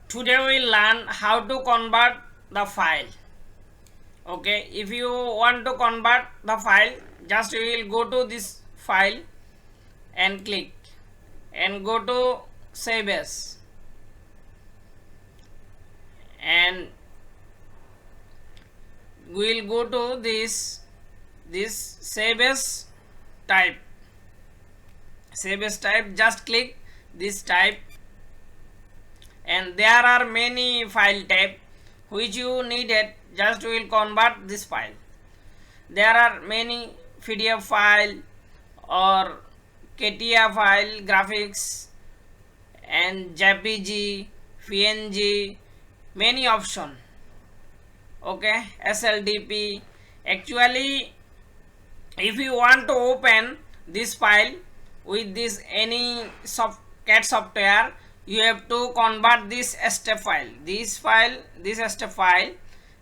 Today we will learn how to convert the file. Okay, if you want to convert the file, just you will go to this file and click and go to save as, and we will go to this save as type. Save as type, just click this type, and there are many file type which you needed. Just we will convert this file. There are many PDF file or CATIA file graphics and JPG, PNG, many option. Okay, SLDP. Actually, if you want to open this file with this any CAD software, you have to convert this step file, this step file.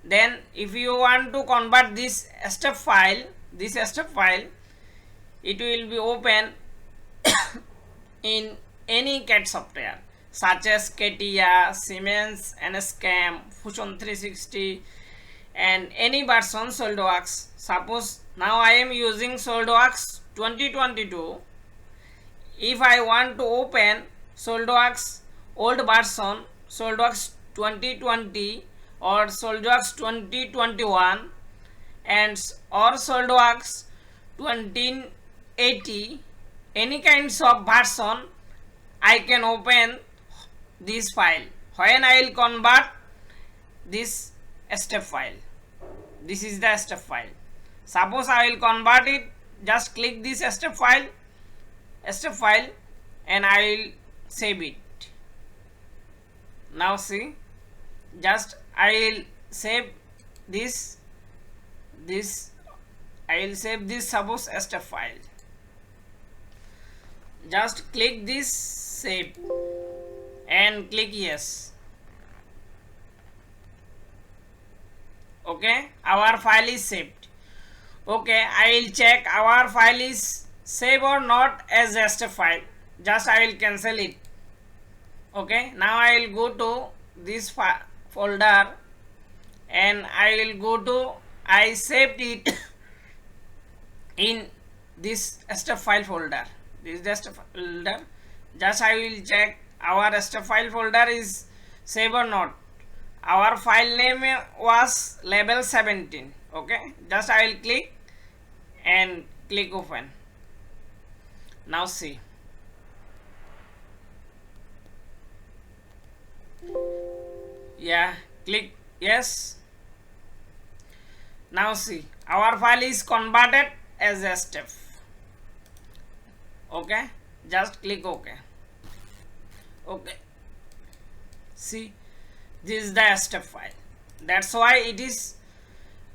Then if you want to convert this step file, it will be open in any CAD software such as CATIA, Siemens, NSCAM, Fusion 360, and any version SolidWorks. Suppose now I am using SolidWorks 2022. If I want to open SolidWorks old version, SolidWorks 2020 or SolidWorks 2021 and or SolidWorks 2080, any kinds of version, I can open this file when I will convert this step file. This is the step file. Suppose I will convert it, just click this step file, and I will save it. Now see, just I will save this I will save this suppose step file. Just click this save and click yes. Okay, our file is saved. Okay, I will check our file is saved or not as a step file. Just I will cancel it. Okay, now I will go to this folder and I will go to, I saved it in this step file folder. This is the step folder. Just I will check our step file folder is saved or not. Our file name was level 17. Okay, just I will click and click open. Now see, yeah, click yes. Now see, our file is converted as a step. Okay, just click OK. Okay, see, this is the step file. That's why it is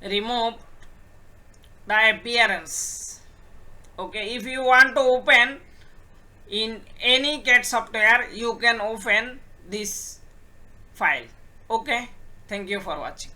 removed the appearance. Okay, if you want to open in any CAD software, you can open this file. Okay, thank you for watching.